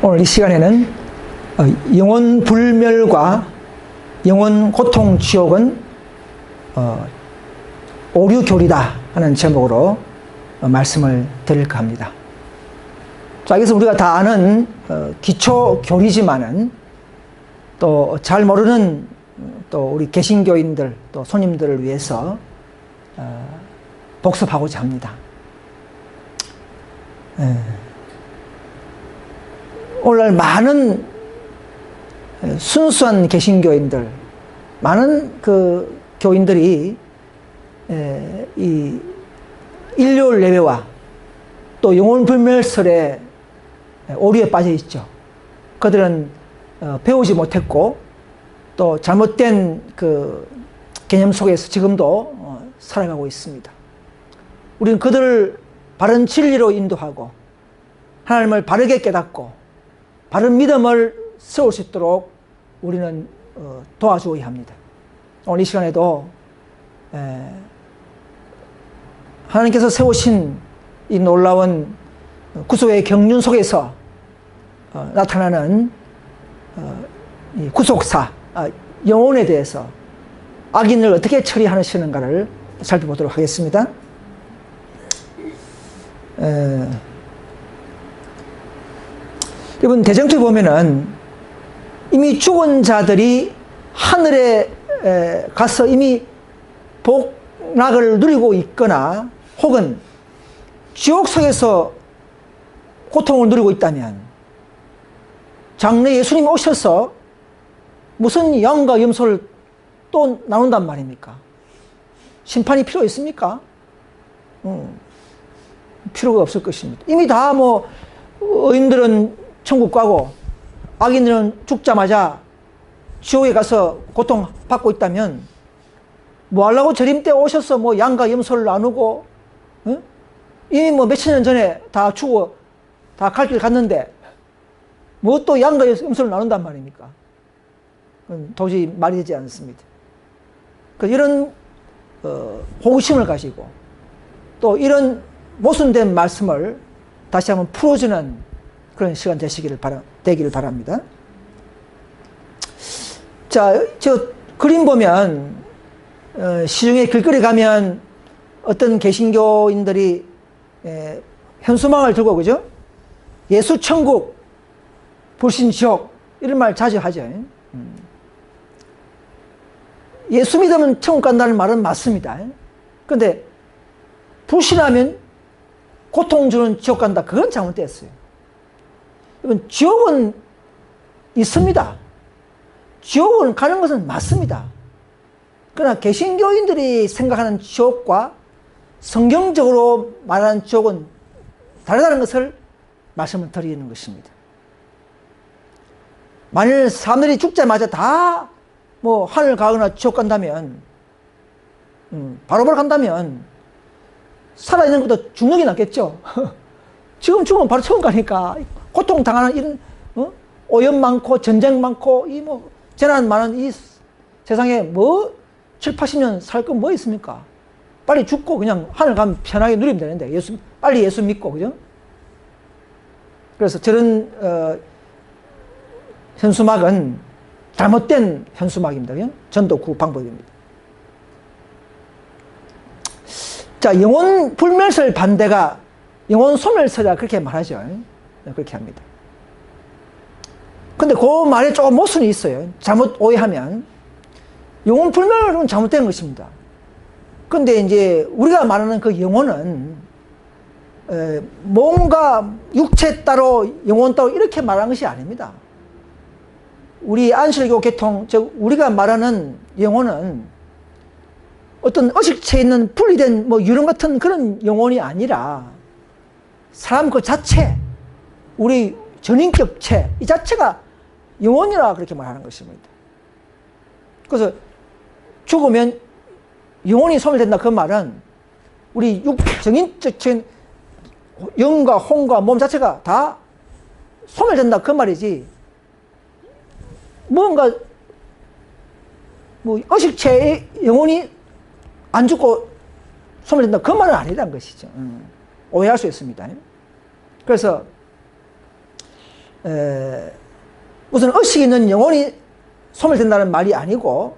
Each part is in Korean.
오늘 이 시간에는 영혼 불멸과 영혼 고통 지옥은 오류교리다 하는 제목으로 말씀을 드릴까 합니다. 자, 여기서 우리가 다 아는 기초교리지만은 또 잘 모르는 또 우리 개신교인들 또 손님들을 위해서 복습하고자 합니다. 오늘날 많은 순수한 개신교인들, 많은 그 교인들이 이 일요일 예배와 또 영혼불멸설에 오류에 빠져 있죠. 그들은 배우지 못했고 또 잘못된 그 개념 속에서 지금도 살아가고 있습니다. 우리는 그들을 바른 진리로 인도하고 하나님을 바르게 깨닫고 바른 믿음을 세울 수 있도록 우리는 도와주어야 합니다. 오늘 이 시간에도 하나님께서 세우신 이 놀라운 구속의 경륜 속에서 나타나는 이 구속사, 영혼에 대해서 악인을 어떻게 처리하시는가를 살펴보도록 하겠습니다. 여러분, 대정토에 보면은 이미 죽은 자들이 하늘에 가서 이미 복락을 누리고 있거나 혹은 지옥 속에서 고통을 누리고 있다면 장래 예수님이 오셔서 무슨 양과 염소를 또 나눈단 말입니까? 심판이 필요 있습니까? 필요가 없을 것입니다. 이미 다 뭐 의인들은 천국 가고 악인들은 죽자마자 지옥에 가서 고통받고 있다면 뭐 하려고 저림 때 오셔서 뭐 양과 염소를 나누고 이미 뭐 몇천 년 전에 다 죽어 다 갈 길 갔는데 뭐 또 양과 염소를 나눈단 말입니까? 그건 도저히 말이 되지 않습니다. 이런 호기심을 가지고 또 이런 모순된 말씀을 다시 한번 풀어주는 그런 시간 되기를 바랍니다. 자, 저 그림 보면 시중에 길거리 가면 어떤 개신교인들이 현수막을 들고, 그죠? 예수 천국, 불신 지옥 이런 말 자주 하죠. 예수 믿으면 천국 간다는 말은 맞습니다. 그런데 불신하면 고통 주는 지옥 간다, 그건 잘못됐어요. 여러분, 지옥은 있습니다. 지옥은 가는 것은 맞습니다. 그러나 개신교인들이 생각하는 지옥과 성경적으로 말하는 지옥은 다르다는 것을 말씀을 드리는 것입니다. 만일 사람들이 죽자마자 다 뭐 하늘 가거나 지옥 간다면, 바로바로 간다면 살아있는 것보다 죽는 게 낫겠죠. 지금 죽으면 바로 처음 가니까 고통 당하는 이런 오염 많고 전쟁 많고 이 뭐 재난 많은 이 세상에 뭐 7, 80년 살 건 뭐 있습니까? 빨리 죽고 그냥 하늘 가면 편하게 누리면 되는데 빨리 예수 믿고, 그죠? 그래서 저런 현수막은 잘못된 현수막입니다. 그죠? 전도 구 방법입니다. 자, 영혼 불멸설 반대가 영혼 소멸설이라 그렇게 말하죠. 그렇게 합니다. 근데 그 말에 조금 모순이 있어요. 잘못 오해하면. 영혼 불멸은 잘못된 것입니다. 근데 이제 우리가 말하는 그 영혼은 뭔가 육체 따로 영혼 따로 이렇게 말하는 것이 아닙니다. 우리 안식교 계통, 즉 우리가 말하는 영혼은 어떤 의식체에 있는 분리된 뭐 유령 같은 그런 영혼이 아니라 사람 그 자체, 우리 전인격체 이 자체가 영혼이라 그렇게 말하는 것입니다. 그래서 죽으면 영혼이 소멸된다 그 말은 우리 정인격체인 영과 혼과 몸 자체가 다 소멸된다 그 말이지, 뭔가 뭐 의식체의 영혼이 안 죽고 소멸된다 그 말은 아니라는 것이죠. 오해할 수 있습니다. 그래서 무슨 의식 있는 영혼이 소멸된다는 말이 아니고,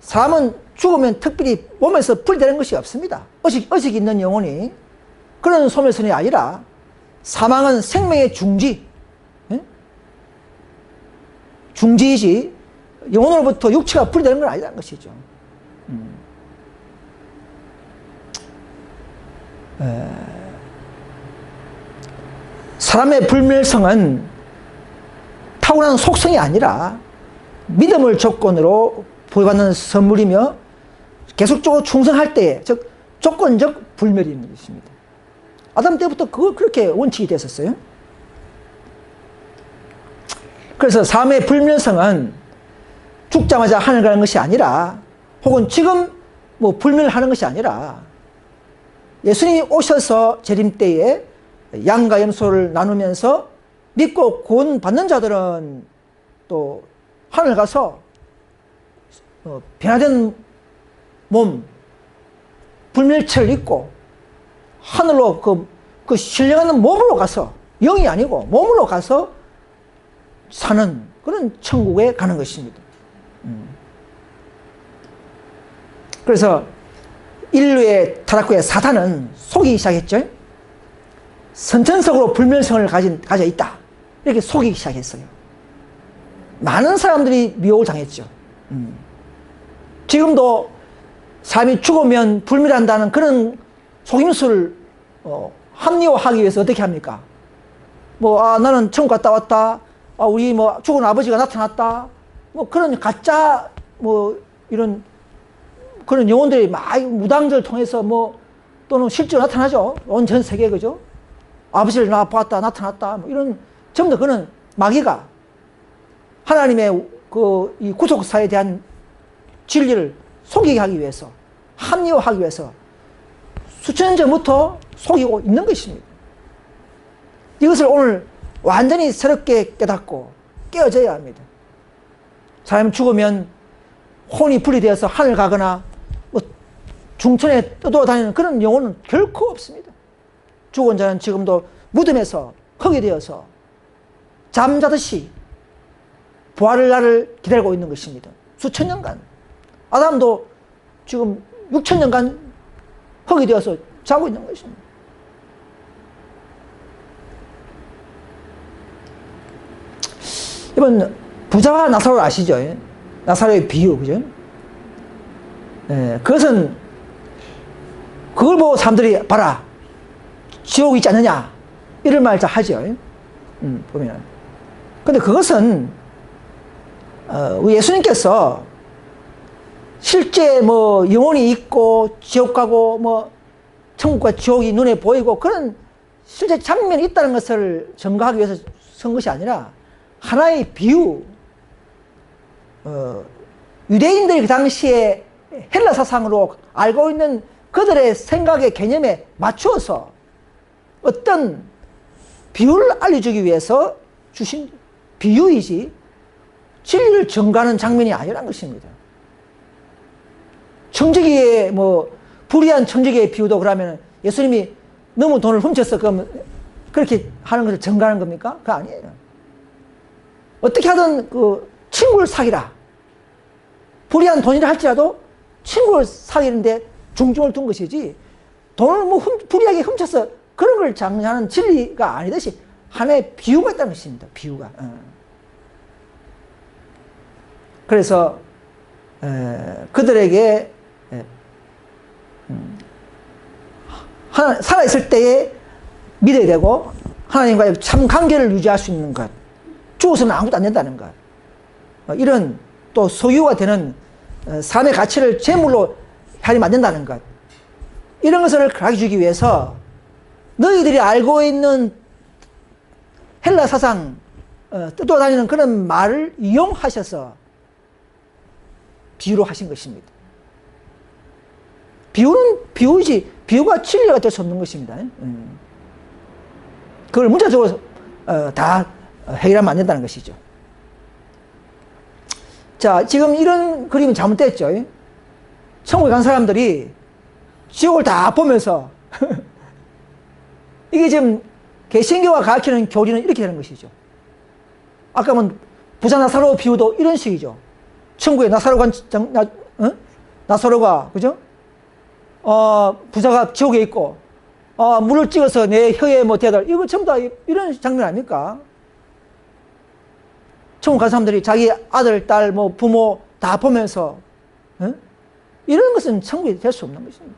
사람은 죽으면 특별히 몸에서 분리되는 것이 없습니다. 의식 있는 영혼이 그런 소멸선이 아니라, 사망은 생명의 중지, 중지이지 영혼으로부터 육체가 분리되는 건 아니라는 것이죠. 사람의 불멸성은 타고난 속성이 아니라 믿음을 조건으로 보여받는 선물이며, 계속적으로 충성할 때에, 즉 조건적 불멸이 있는 것입니다. 아담 때부터 그렇게 원칙이 됐었어요. 그래서 사람의 불멸성은 죽자마자 하늘 가는 것이 아니라, 혹은 지금 뭐 불멸하는 것이 아니라, 예수님이 오셔서 재림 때에 양과 염소를 나누면서 믿고 구원 받는 자들은 또 하늘 가서 변화된 몸, 불멸체를 입고 하늘로 그 신령한 몸으로 가서, 영이 아니고 몸으로 가서 사는 그런 천국에 가는 것입니다. 그래서 인류의 타락 후에 사탄은 속이기 시작했죠. 선천적으로 불멸성을 가져 있다, 이렇게 속이기 시작했어요. 많은 사람들이 미혹을 당했죠. 지금도 사람이 죽으면 불멸한다는 그런 속임수를 합리화하기 위해서 어떻게 합니까? 나는 천국 갔다 왔다, 우리 죽은 아버지가 나타났다, 그런 가짜 이런 그런 영혼들이 막 무당들을 통해서 또는 실제로 나타나죠. 온 전 세계에, 그죠? 아버지를 봤다, 나타났다, 이런, 전부 다 그는 마귀가 하나님의 이 구속사에 대한 진리를 속이게 하기 위해서, 합리화하기 위해서 수천 년 전부터 속이고 있는 것입니다. 이것을 오늘 완전히 새롭게 깨닫고 깨어져야 합니다. 사람이 죽으면 혼이 분리되어서 하늘 가거나 중천에 떠돌아다니는 그런 영혼은 결코 없습니다. 죽은 자는 지금도 무덤에서 흙이 되어서 잠자듯이 부활의 날을 기다리고 있는 것입니다. 수천 년간. 아담도 지금 6천 년간 흙이 되어서 자고 있는 것입니다. 이번 부자와 나사로 아시죠? 나사로의 비유, 그죠? 그것은, 그걸 보고 사람들이, 봐라, 지옥이 있지 않느냐, 이런 말 잘 하죠. 보면. 근데 그것은, 우리 예수님께서 실제 영혼이 있고, 지옥 가고, 천국과 지옥이 눈에 보이고, 그런 실제 장면이 있다는 것을 증거하기 위해서 쓴 것이 아니라, 하나의 비유, 유대인들이 그 당시에 헬라 사상으로 알고 있는 그들의 생각의 개념에 맞추어서 어떤 비유를 알려주기 위해서 주신 비유이지 진리를 증거하는 장면이 아니라는 것입니다. 청지기의 불의한 청지기의 비유도 그러면 예수님이 너무 돈을 훔쳐서 그럼 그렇게 하는 것을 증거하는 겁니까? 그거 아니에요. 어떻게 하든 친구를 사귀라. 불의한 돈이라 할지라도 친구를 사귀는데 중점을 둔 것이지, 돈을 불의하게 훔쳐서 그런 걸 장려하는 진리가 아니듯이 하나의 비유가 있다는 것입니다. 비유가. 그래서 그들에게 살아있을 때에 믿어야 되고 하나님과의 참 관계를 유지할 수 있는 것, 죽어서는 아무것도 안 된다는 것, 이런 또 소유가 되는 삶의 가치를 재물로 하면 안 된다는 것, 이런 것을 가르쳐주기 위해서 너희들이 알고 있는 헬라 사상, 떠돌아다니는 그런 말을 이용하셔서 비유로 하신 것입니다. 비유는 비유지, 비유가 진리가 될 수 없는 것입니다. 그걸 문자적으로 다 해결하면 안 된다는 것이죠. 자, 지금 이런 그림은 잘못됐죠. 천국에 간 사람들이 지옥을 다 보면서 이게 지금 개신교가 가르치는 교리는 이렇게 되는 것이죠. 아까 뭐 부자 나사로 비유도 이런 식이죠. 천국에 나사로가 나사로가 그죠? 부자가 지옥에 있고 물을 찍어서 내 혀에 뭐 대달 이거 전부 다 이런 장면 아닙니까? 천국 간 사람들이 자기 아들, 딸, 뭐 부모 다 보면서 이런 것은 천국이 될 수 없는 것입니다.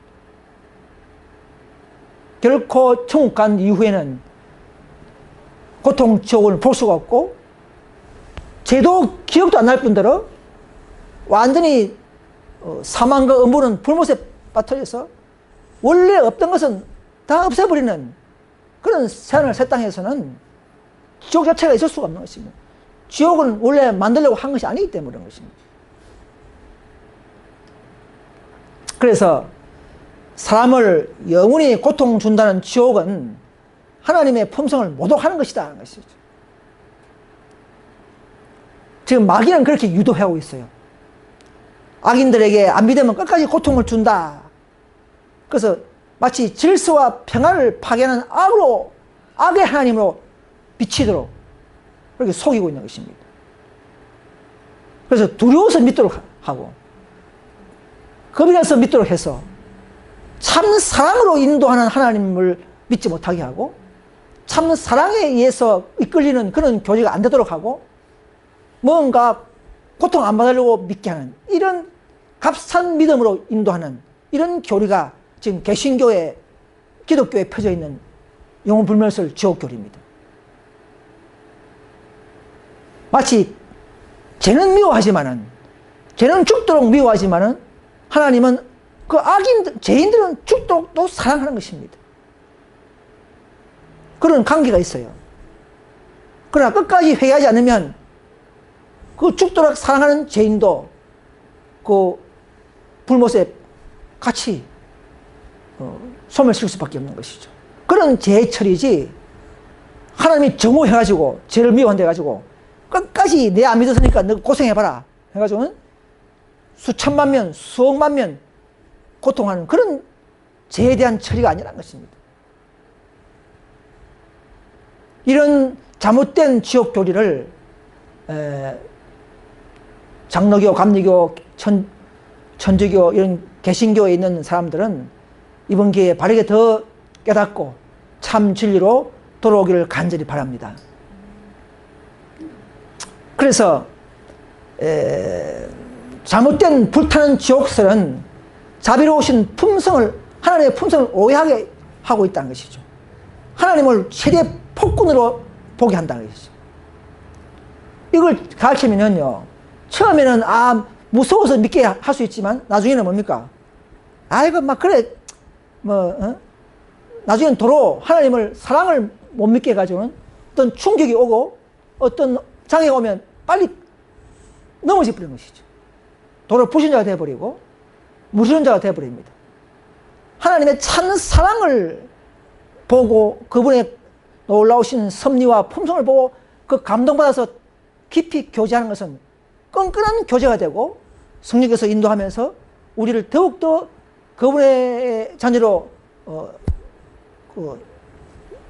결코 천국 간 이후에는 고통, 지옥을 볼 수가 없고 죄도 기억도 안 날 뿐더러 완전히 사망과 음부는 불못에 빠뜨려서 원래 없던 것은 다 없애버리는 그런 새하늘 새 땅에서는 지옥 자체가 있을 수가 없는 것입니다. 지옥은 원래 만들려고 한 것이 아니기 때문에 그런 것입니다. 그래서 사람을 영원히 고통 준다는 지옥은 하나님의 품성을 모독하는 것이다 하는 것이죠. 지금 마귀는 그렇게 유도하고 있어요. 악인들에게 안 믿으면 끝까지 고통을 준다. 그래서 마치 질서와 평화를 파괴하는 악의 하나님으로 비치도록 그렇게 속이고 있는 것입니다. 그래서 두려워서 믿도록 하고 겁이 나서 믿도록 해서 참 사랑으로 인도하는 하나님을 믿지 못하게 하고 참 사랑에 의해서 이끌리는 그런 교제가 안 되도록 하고 뭔가 고통 안 받으려고 믿게 하는 이런 값싼 믿음으로 인도하는 이런 교리가 지금 개신교에 기독교에 펴져 있는 영혼불멸설 지옥교리입니다. 마치 죄는 미워하지만은 죄는 죽도록 미워하지만은 하나님은 그 악인들, 죄인들은 죽도록 또 사랑하는 것입니다. 그런 관계가 있어요. 그러나 끝까지 회개하지 않으면 그 죽도록 사랑하는 죄인도 그 불못에 같이 소멸시킬 수밖에 없는 것이죠. 그런 죄의 처리지 하나님이 정오해가지고 죄를 미워한다 해가지고 끝까지 내 안 믿었으니까 너 고생해봐라 해가지고는 수천만 명, 수억만 명 고통하는 그런 죄에 대한 처리가 아니라는 것입니다. 이런 잘못된 지옥 교리를 장로교, 감리교, 천주교 이런 개신교에 있는 사람들은 이번 기회에 바르게 더 깨닫고 참 진리로 돌아오기를 간절히 바랍니다. 그래서 잘못된 불타는 지옥설은 자비로우신 품성을 하나님의 품성을 오해하게 하고 있다는 것이죠. 하나님을 최대 폭군으로 보게 한다는 것이죠. 이걸 가르치면요 처음에는 무서워서 믿게 할 수 있지만 나중에는 뭡니까? 이거 막 그래 나중에는 도로 하나님을 사랑을 못 믿게 해가지고는 어떤 충격이 오고 어떤 장애가 오면 빨리 넘어져 버리는 것이죠. 도로 불신자가 되어버리고 무신자가 되어버립니다. 하나님의 참 사랑을 보고 그분의 놀라우신 섭리와 품성을 보고 그 감동받아서 깊이 교제하는 것은 끈끈한 교제가 되고 성령께서 인도하면서 우리를 더욱더 그분의 자녀로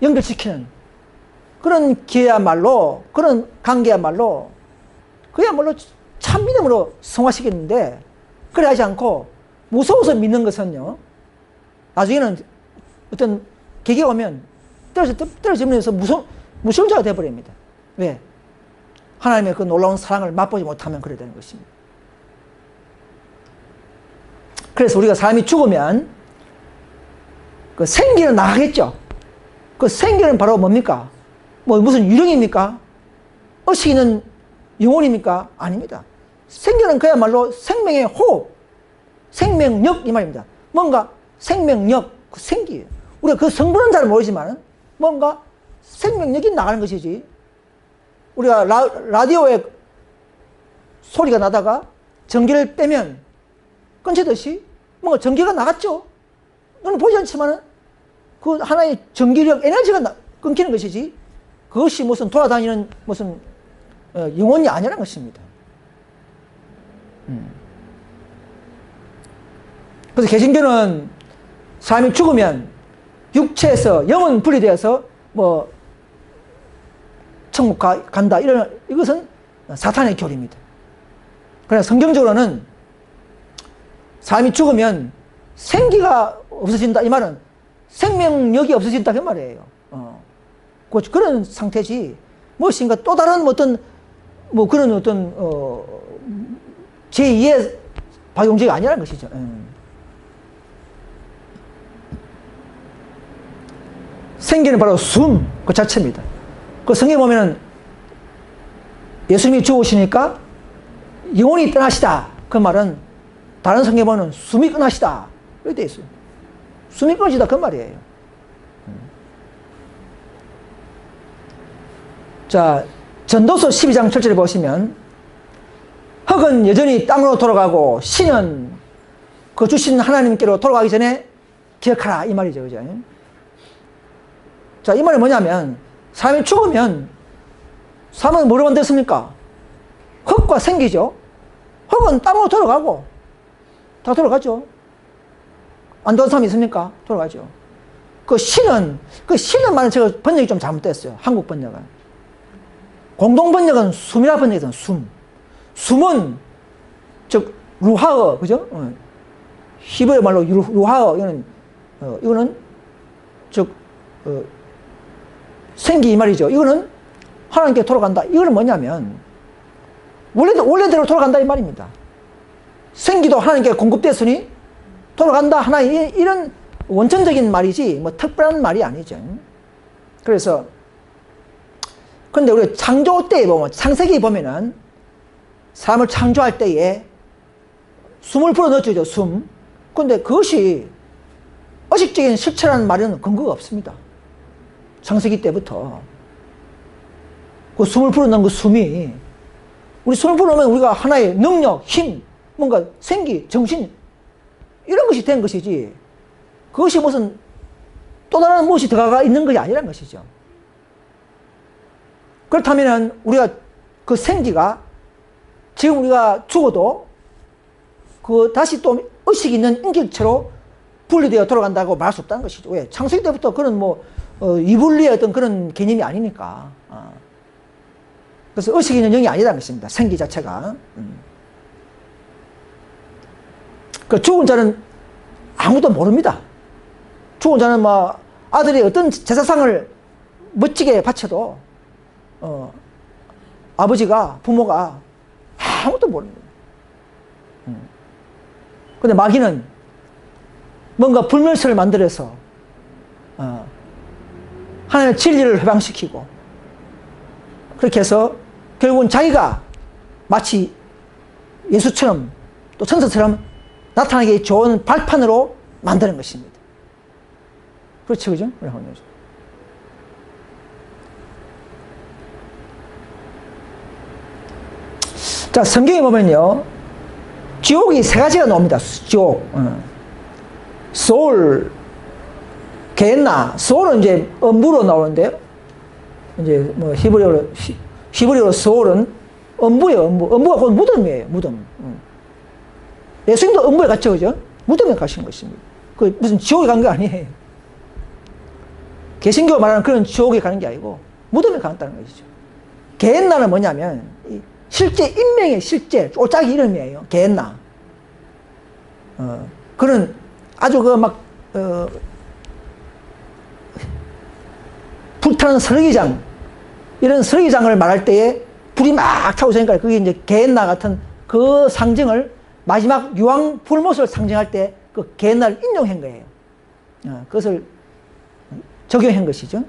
연결시키는 그런 기회야말로 그런 관계야말로 그야말로 참 믿음으로 성화시키는데 그래 하지 않고 무서워서 믿는 것은요 나중에는 어떤 계기가 오면 떨어지면서 무서운 자가 되어버립니다. 왜? 하나님의 그 놀라운 사랑을 맛보지 못하면 그래야 되는 것입니다. 그래서 우리가 사람이 죽으면 그 생기는 나가겠죠. 그 생기는 바로 뭡니까? 무슨 유령입니까? 의식이는 영혼입니까? 아닙니다. 생기는 그야말로 생명의 호흡, 생명력 이 말입니다. 뭔가 생명력, 그 생기예요. 우리가 그 성분은 잘 모르지만 뭔가 생명력이 나가는 것이지. 우리가 라디오에 소리가 나다가 전기를 빼면 끊치듯이 뭔가 전기가 나갔죠. 너는 보지 않지만 그 하나의 전기력, 에너지가 끊기는 것이지 그것이 무슨 돌아다니는 무슨 영혼이 아니라는 것입니다. 그래서 개신교는 사람이 죽으면 육체에서 영은 분리되어서 천국 간다. 이것은 사탄의 교리입니다. 그러나 성경적으로는 사람이 죽으면 생기가 없어진다. 이 말은 생명력이 없어진다. 그 말이에요. 그런 상태지. 무엇인가 또 다른 어떤, 그런 어떤, 제2의 박용제가 아니라는 것이죠. 생기는 바로 숨, 그 자체입니다. 그 성경에 보면은 예수님이 죽으시니까 영혼이 떠나시다. 그 말은 다른 성경에 보면 숨이 끊어시다. 이렇게 되어 있어요. 숨이 끊어지다. 그 말이에요. 자, 전도서 12장 7절에 보시면 흙은 여전히 땅으로 돌아가고 신은 그 주신 하나님께로 돌아가기 전에 기억하라. 이 말이죠. 그죠? 자, 이 말이 뭐냐면 사람이 죽으면 사람은 뭐로 만들었습니까? 흙과 생기죠. 흙은 땅으로 돌아가고 다 돌아가죠. 안 돌아간 사람이 있습니까? 돌아가죠. 그 신은 말은 제가 번역이 좀 잘못됐어요. 한국 번역은. 공동 번역은 숨이라 번역이잖아요. 숨은 즉 루하어, 그죠? 히브리 말로 루하어, 이거는 즉 생기 이 말이죠. 이거는 하나님께 돌아간다. 이거는 뭐냐면 원래대로 돌아간다 이 말입니다. 생기도 하나님께 공급됐으니 돌아간다 하나 이런 원천적인 말이지 뭐 특별한 말이 아니죠. 그래서 그런데 우리 창조 때에 보면 창세기 보면은 사람을 창조할 때에 숨을 불어넣어주죠. 숨. 그런데 그것이 의식적인 실체라는 말에는 근거가 없습니다. 창세기 때부터 그 숨을 불어넣은 그 숨이 우리 숨을 불어넣으면 우리가 하나의 능력, 힘, 뭔가 생기, 정신 이런 것이 된 것이지 그것이 무슨 또 다른 무엇이 들어가 있는 것이 아니라는 것이죠. 그렇다면 우리가 그 생기가 지금 우리가 죽어도 그 다시 또 의식 있는 인격체로 분리되어 돌아간다고 말할 수 없다는 것이죠. 왜? 창세기 때부터 그런 이분리의 어떤 그런 개념이 아니니까. 그래서 의식 있는 영이 아니라는 것입니다. 생기 자체가. 그 죽은 자는 아무도 모릅니다. 죽은 자는 아들이 어떤 제사상을 멋지게 바쳐도 아버지가 부모가 아무도 모릅니다. 근데 마귀는 뭔가 불멸설을 만들어서 하나님의 진리를 회방시키고 그렇게 해서 결국은 자기가 마치 예수처럼 또 천사처럼 나타나기 좋은 발판으로 만드는 것입니다. 그렇죠, 그죠? 자, 성경에 보면요, 지옥이 세 가지가 나옵니다. 지옥, 소울, 게헨나. 소울은 이제 음부로 나오는데요. 이제 히브리어로 소울은 음부예요. 음부가 곧 무덤이에요. 무덤. 예수님도 음부에 갔죠, 그죠? 무덤에 가신 것입니다. 그 무슨 지옥에 간 게 아니에요. 개신교가 말하는 그런 지옥에 가는 게 아니고 무덤에 갔다는 것이죠. 게헨나는 뭐냐면 실제 인명의 실제 쫄짜기 이름이에요. 게헨나. 그런 아주 불타는 설기장, 이런 설기장을 말할 때에 불이 막 타고 있으니까 그게 이제 게헨나 같은 그 상징을 마지막 유황 불못을 상징할 때 그 게헨나를 인용한 거예요. 그것을 적용한 것이죠.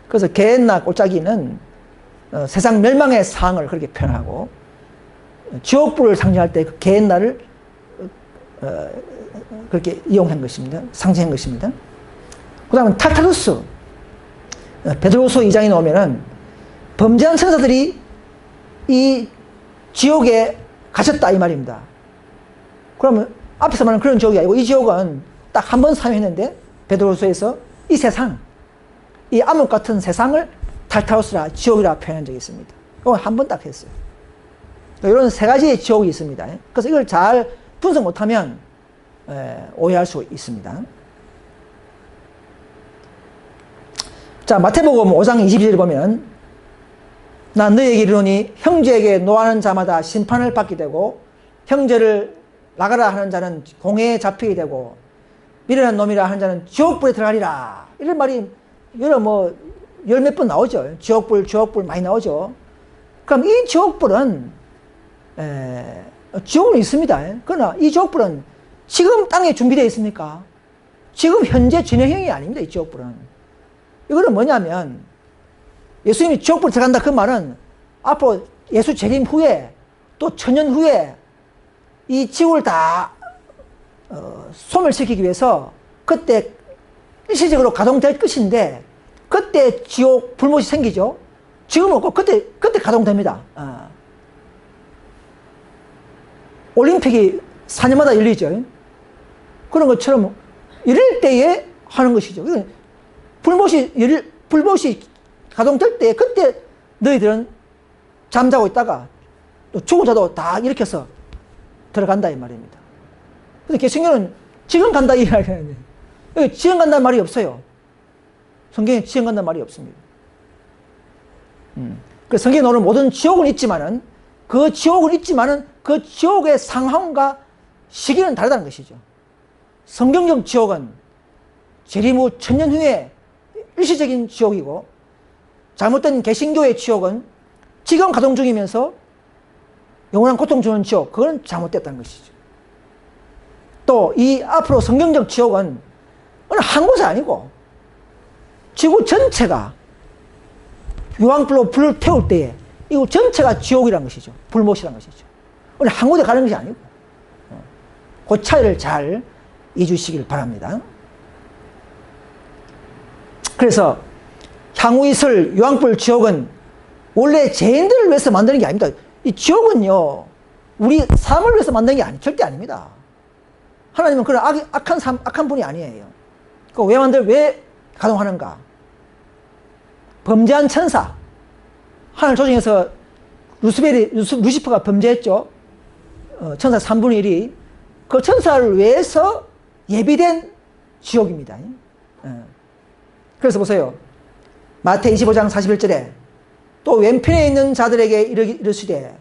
그래서 게헨나 꼴짜기는 세상 멸망의 상을 그렇게 표현하고 지옥불을 상징할 때 그 게헨나를 그렇게 이용한 것입니다. 상징한 것입니다. 그 다음은 타타루스. 베드로서 2장에 나오면은 범죄한 천사들이 이 지옥에 갇혔다 이 말입니다. 그러면 앞에서 말하는 그런 지옥이 아니고 이 지옥은 딱 한 번 사용했는데 베드로서에서 이 세상, 이 암흑 같은 세상을 탈타루스라 지옥이라 표현한 적이 있습니다. 이건 한 번 딱 했어요. 이런 세 가지의 지옥이 있습니다. 그래서 이걸 잘 분석 못하면 오해할 수 있습니다. 자, 마태복음 5장 22절을 보면 나 너에게 이르노니 형제에게 노하는 자마다 심판을 받게 되고 형제를 나가라 하는 자는 공회에 잡히게 되고 미련한 놈이라 하는 자는 지옥불에 들어가리라. 이런 말이 여러 열 몇 번 나오죠. 지옥불 많이 나오죠. 그럼 이 지옥불은 지옥은 있습니다. 그러나 이 지옥불은 지금 땅에 준비되어 있습니까? 지금 현재 진행형이 아닙니다. 이 지옥불은. 이거는 뭐냐면 예수님이 지옥불에 들어간다 그 말은 앞으로 예수 재림 후에 또 천년 후에 이 지옥을 다 소멸시키기 위해서 그때 일시적으로 가동될 것인데 그때 지옥 불못이 생기죠. 지금은 없고 그때 가동됩니다. 올림픽이 4년마다 열리죠. 그런 것처럼 이럴 때에 하는 것이죠. 불못이 가동될 때 그때 너희들은 잠자고 있다가 또 죽은 자도 다 일으켜서 들어간다 이 말입니다. 근데 개신교는 지금 간다 이 말이에요. 여기 지금 간다는 말이 없어요. 성경에 지금 간다는 말이 없습니다. 그래서 성경에 나오는 모든 지옥은 있지만은 그 지옥의 상황과 시기는 다르다는 것이죠. 성경적 지옥은 재림 후 천년 후에 일시적인 지옥이고 잘못된 개신교의 지옥은 지금 가동 중이면서 영원한 고통 주는 지옥, 그건 잘못됐다는 것이죠. 또 이 앞으로 성경적 지옥은 어느 한 곳이 아니고 지구 전체가 유황불로 불을 태울 때에 이거 전체가 지옥이라는 것이죠. 불못이라는 것이죠. 어느 한 곳에 가는 것이 아니고 그 차이를 잘 이해주시길 바랍니다. 그래서 향후 있을 유황불 지옥은 원래 죄인들을 위해서 만드는 게 아닙니다. 이 지옥은요, 우리 삶을 위해서 만드는 게 절대 아닙니다. 하나님은 그런 악한 분이 아니에요. 왜 가동하는가? 범죄한 천사, 하늘 조정에서 루시퍼가 범죄했죠. 천사 3분의 1이 그 천사를 위해서 예비된 지옥입니다. 그래서 보세요. 마태 25장 41절에 또 왼편에 있는 자들에게 이르시되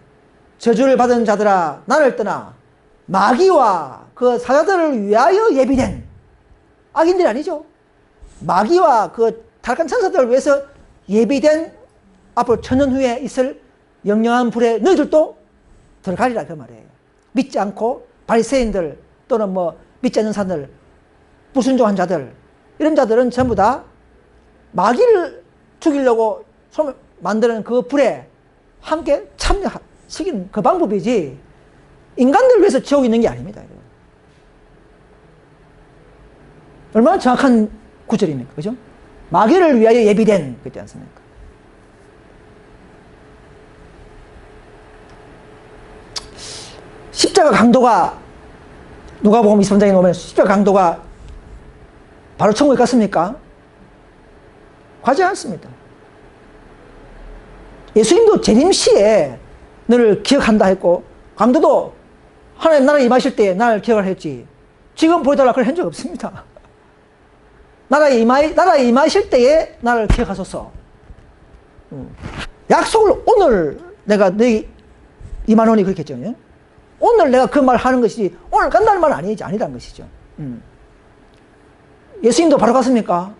저주를 받은 자들아 나를 떠나 마귀와 그 사자들을 위하여 예비된, 악인들이 아니죠. 마귀와 그 타락한 천사들을 위해서 예비된 앞으로 천년 후에 있을 영영한 불에 너희들도 들어가리라 그 말이에요. 믿지 않고 바리새인들 또는 믿지 않는 사람들, 불순종한 자들, 이런 자들은 전부 다 마귀를 죽이려고 만드는 그 불에 함께 참여시키는 그 방법이지 인간들을 위해서 지옥이 있는 게 아닙니다. 얼마나 정확한 구절입니까? 그죠? 마귀를 위하여 예비된 그렇지 않습니까? 십자가 강도가 누가복음 23장에 보면 십자가 강도가 바로 천국에 갔습니까? 가지 않습니다. 예수님도 재림시에 너를 기억한다 했고 강도도 하나님 나라에 임하실 때 나를 기억을 했지 지금 보여달라 그런 적 없습니다. 나라에 임하실 때에 나를 기억하소서. 약속을 오늘 내가 너희 임하노니 그렇게 했죠. 오늘 내가 그 말 하는 것이지 오늘 간다는 말은 아니다는 것이죠. 예수님도 바로 갔습니까?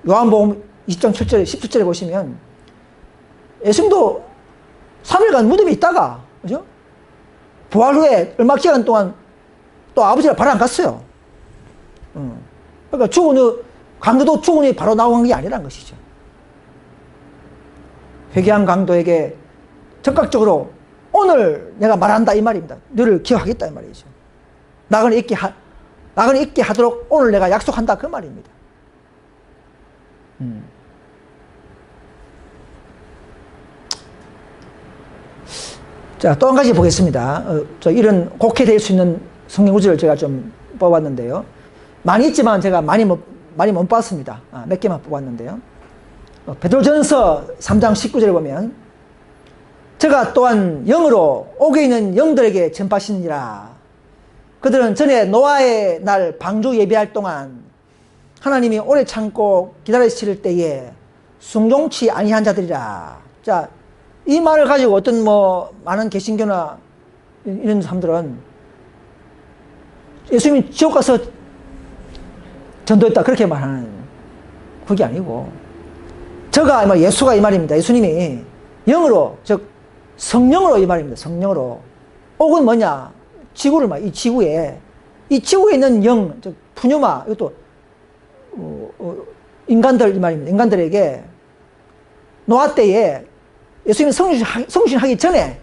요한복음 20장 7절에 17절에 보시면 예수님도 3일간 무덤에 있다가 그죠? 부활 후에 얼마 기간 동안 또 아버지랑 바로 안 갔어요. 그러니까 강도도 죽은 후에 바로 나온 게 아니라는 것이죠. 회개한 강도에게 적극적으로 오늘 내가 말한다 이 말입니다. 너를 기억하겠다 이 말이죠. 나그네 있게 하도록 오늘 내가 약속한다 그 말입니다. 자, 또 한 가지 보겠습니다. 이런 곡해될 수 있는 성경 구절을 제가 좀 뽑았는데요. 많이 있지만 제가 많이 못 봤습니다. 몇 개만 뽑았는데요. 베드로전서 3장 19절에 보면 저가 또한 영으로 옥에 있는 영들에게 전파하시니라. 그들은 전에 노아의 날 방주 예비할 동안 하나님이 오래 참고 기다리실 때에 순종치 아니한 자들이라. 자, 이 말을 가지고 어떤 뭐 많은 개신교나 이런 사람들은 예수님이 지옥 가서 전도했다 그렇게 말하는, 그게 아니고, 저가 예수가 이 말입니다. 예수님이 영으로, 즉 성령으로 이 말입니다. 성령으로. 옥은 뭐냐? 지구를 이 지구에 있는 영, 즉 푸뉴마, 이것도 인간들 이 말입니다. 인간들에게 노아 때에 예수님이 성신하기 전에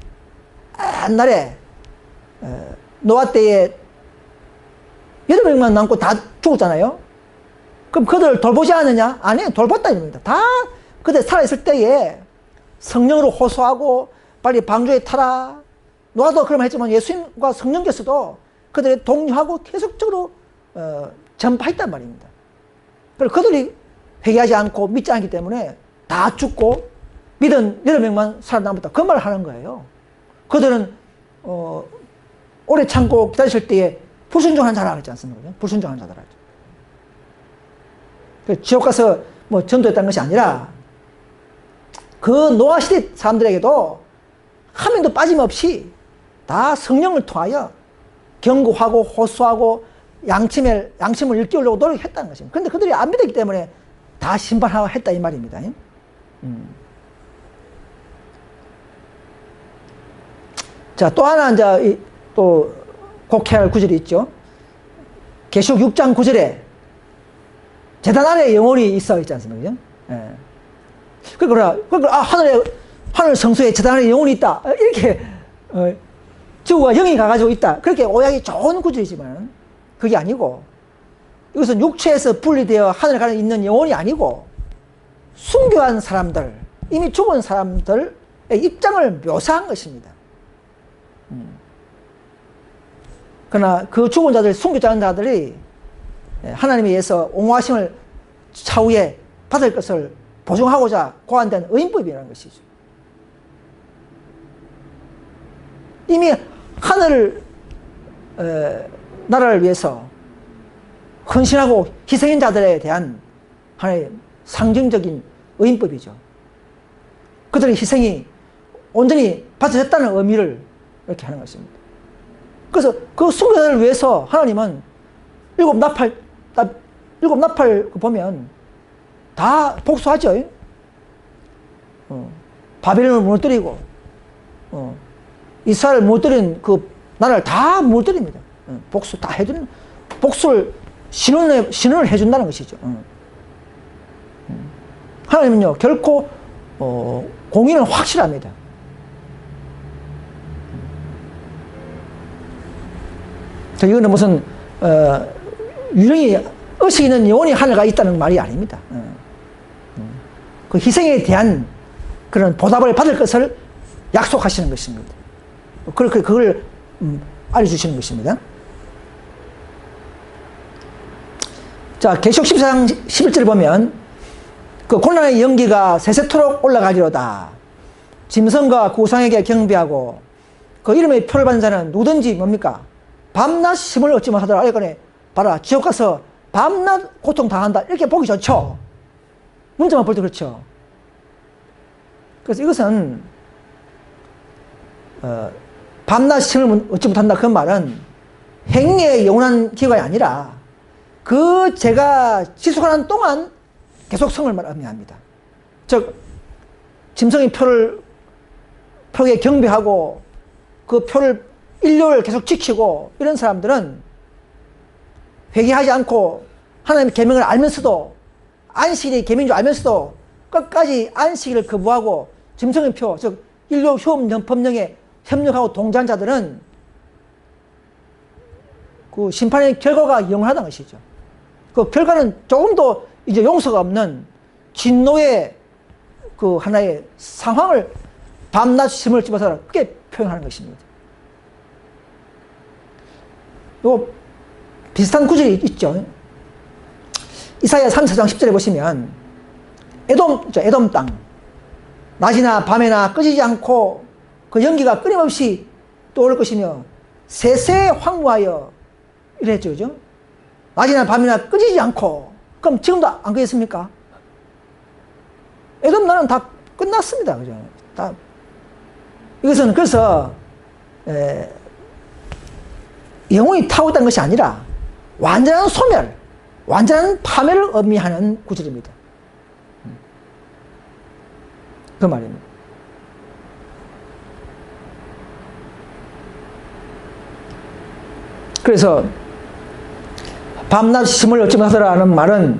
옛날에 노아 때에 8명만 남고 다 죽었잖아요. 그럼 그들을 돌보지 않느냐? 아니에요. 돌봤다 이겁니다. 다 그들 살아있을 때에 성령으로 호소하고 빨리 방주에 타라. 노아도 그러면 했지만 예수님과 성령께서도 그들에 동요하고 계속적으로 전파했단 말입니다. 그리고 그들이 회개하지 않고 믿지 않기 때문에 다 죽고 믿은 8명만 살아남았다. 그 말을 하는 거예요. 그들은 오래 참고 기다리실 때에 불순종한 자라 그랬지 않습니까? 불순종한 자라 그랬죠. 지옥 가서 뭐 전도했다는 것이 아니라 그 노아 시대 사람들에게도 한 명도 빠짐없이 다 성령을 통하여 경고하고 호소하고 양심을 일깨우려고 노력했다는 것입니다. 그런데 그들이 안 믿었기 때문에 다 심판하고 했다 이 말입니다. 자, 또 하나 이제 또 곡해야 할 구절이 있죠. 계시록 6장 9절에 제단 아래 영혼이 있어 있지 않습니까? 예. 그러니까 하늘 성소에 제단 아래 영혼이 있다. 이렇게 지구가 영이 가가지고 있다. 그렇게 오해하기 좋은 구절이지만 그게 아니고 이것은 육체에서 분리되어 하늘에 가는 있는 영혼이 아니고 순교한 사람들, 이미 죽은 사람들의 입장을 묘사한 것입니다. 그러나 그 죽은 자들, 순교한 자들이 하나님에 의해서 옹호하심을 차후에 받을 것을 보증하고자 고안된 의인법이라는 것이죠. 이미 하늘 나라를 위해서 헌신하고 희생한 자들에 대한 하나의 상징적인 의인법이죠. 그들의 희생이 온전히 바쳐졌다는 의미를 이렇게 하는 것입니다. 그래서 그 순교자를 위해서 하나님은 일곱 나팔 보면 다 복수하죠. 바벨론을 무너뜨리고 이스라엘을 무너뜨린 그 나라를 다 무너뜨립니다. 복수 다 해주는, 복수를 신원을 해준다는 것이죠. 하나님은요 결코 공의는 확실합니다. 이거는 무슨 유령이 의식 있는 영혼이 하늘가 있다는 말이 아닙니다. 그 희생에 대한 그런 보답을 받을 것을 약속하시는 것입니다. 그걸 알려주시는 것입니다. 자, 계시록 14장 11절을 보면 그 고난의 연기가 세세토록 올라가리로다. 짐승과 그 우상에게 경배하고 그 이름의 표를 받는 자는 누구든지 뭡니까? 밤낮 쉼을 얻지 못하더라. 이거네. 봐라, 지옥 가서 밤낮 고통당한다. 이렇게 보기 좋죠. 문자만 볼 때 그렇죠. 그래서 이것은 밤낮 쉼을 얻지 못한다. 그 말은 행위의 영원한 기회가 아니라 그 죄가 지속하는 동안 계속 성을 의미합니다. 즉 짐승의 표에 경배하고 그 표를 일료를 계속 지키고 이런 사람들은 회개하지 않고 하나님의 계명을 알면서도 안식일의 계명인 줄 알면서도 끝까지 안식일을 거부하고 짐승의 표, 즉 일료 효험법령에 협력하고 동조한 자들은 그 심판의 결과가 영원하다는 것이죠. 그 결과는 조금도 이제 용서가 없는 진노의 그 하나의 상황을 밤낮 쉼을 집어서 그렇게 표현하는 것입니다. 요 비슷한 구절이 있죠. 이사야 34장 10절에 보시면 에돔 땅 낮이나 밤에나 꺼지지 않고 그 연기가 끊임없이 떠오를 것이며 세세 황무하여 이랬죠. 그죠? 낮이나 밤이나 꺼지지 않고. 그럼 지금도 안 그랬습니까? 에돔 나라는 다 끝났습니다. 그죠? 이것은 그래서 영혼이 타고있다는 것이 아니라 완전한 소멸, 완전한 파멸을 의미하는 구절입니다. 그 말입니다. 그래서 밤낮 심을 얻지 못하더라는 말은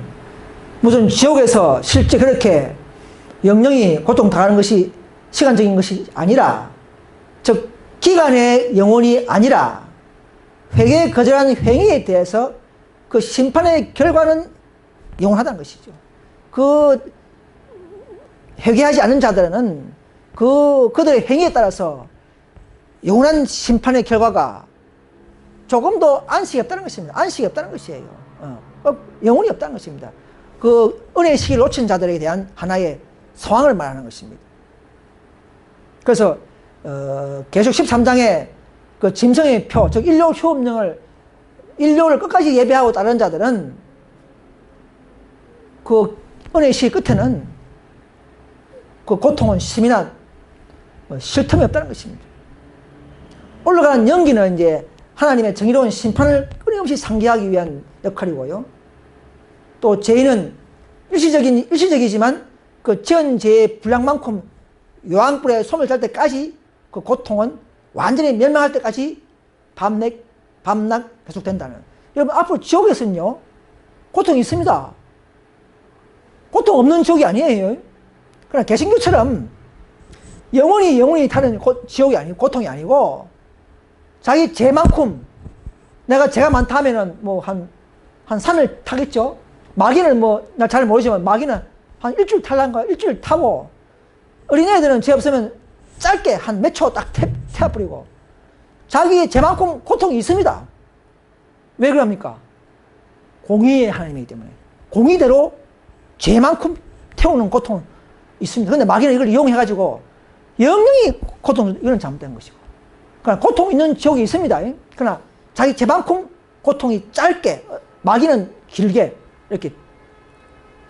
무슨 지옥에서 실제 그렇게 영영이 고통당하는 것이 시간적인 것이 아니라, 즉 기간의 영혼이 아니라 회개에 거절한 행위에 대해서 그 심판의 결과는 영원하다는 것이죠. 그 회개하지 않는 자들은 그들의 행위에 따라서 영원한 심판의 결과가 조금도 안식이 없다는 것입니다. 안식이 없다는 것이에요. 영혼이 없다는 것입니다. 그 은혜의 시기를 놓친 자들에 대한 하나의 상황을 말하는 것입니다. 그래서 계속 13장에 그 짐승의 표, 즉 인류를 끝까지 예배하고 따르는 자들은 그 은혜의 시기 끝에는 그 고통은 심이나 쉴 틈이 없다는 것입니다. 올라가는 연기는 이제 하나님의 정의로운 심판을 끊임없이 상기하기 위한 역할이고요. 또 죄인은 일시적이지만 그 지은 죄의 분량만큼 요한불에 솜을 잘 때까지 그 고통은 완전히 멸망할 때까지 밤낮 계속된다는. 여러분, 앞으로 지옥에서는요, 고통이 있습니다. 고통 없는 지옥이 아니에요. 그러나 개신교처럼 영원히 타는 지옥이 아니고, 고통이 아니고, 자기 죄만큼, 내가 죄가 많다 하면은 뭐 한 산을 타겠죠. 마귀는 나 잘 모르지만 마귀는 한 일주일 탈란가, 일주일 타고, 어린애들은 죄 없으면 짧게 한 몇 초 딱 태워버리고, 자기의 죄만큼 고통이 있습니다. 왜 그럽니까? 공의의 하나님이기 때문에. 공의대로 죄만큼 태우는 고통은 있습니다. 근데 마귀는 이걸 이용해가지고, 영영이 이건 잘못된 것이고. 그러나 고통 있는 지옥이 있습니다. 그러나 자기 죄만큼 고통이 짧게, 마귀는 길게, 이렇게.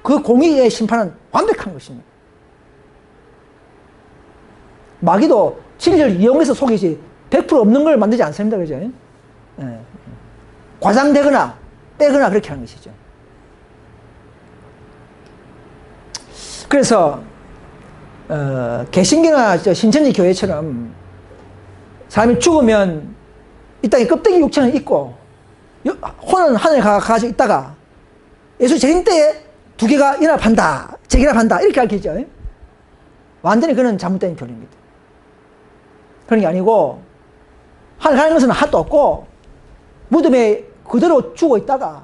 그 공의의 심판은 완벽한 것입니다. 마귀도 진리를 이용해서 속이지 100% 없는 걸 만들지 않습니다. 그죠? 예. 과장되거나 빼거나 그렇게 하는 것이죠. 그래서 개신교나 신천지 교회처럼 사람이 죽으면 이 땅에 껍데기 육체는 있고 혼은 하늘에 가지고 있다가 예수 재림 때에 두 개가 연합한다, 재결합한다 이렇게 알겠죠. 완전히 그는 잘못된 교리입니다. 그런 게 아니고 하늘 가는 것은 하나도 없고 무덤에 그대로 죽어 있다가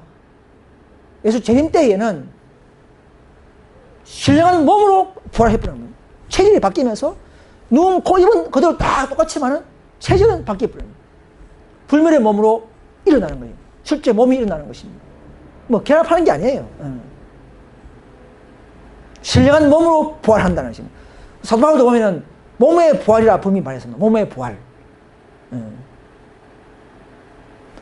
예수 재림 때에는 신령한 몸으로 부활해버리는 거예요. 체질이 바뀌면서 눈, 코, 입은 그대로 다 똑같지만은 체질은 바뀌어버립니다. 불멸의 몸으로 일어나는 거예요. 실제 몸이 일어나는 것입니다. 결합하는 게 아니에요. 신령한 몸으로 부활한다는 것입니다. 사도 바울도 보면은 몸의 부활이라 분명히 말했습니다. 몸의 부활.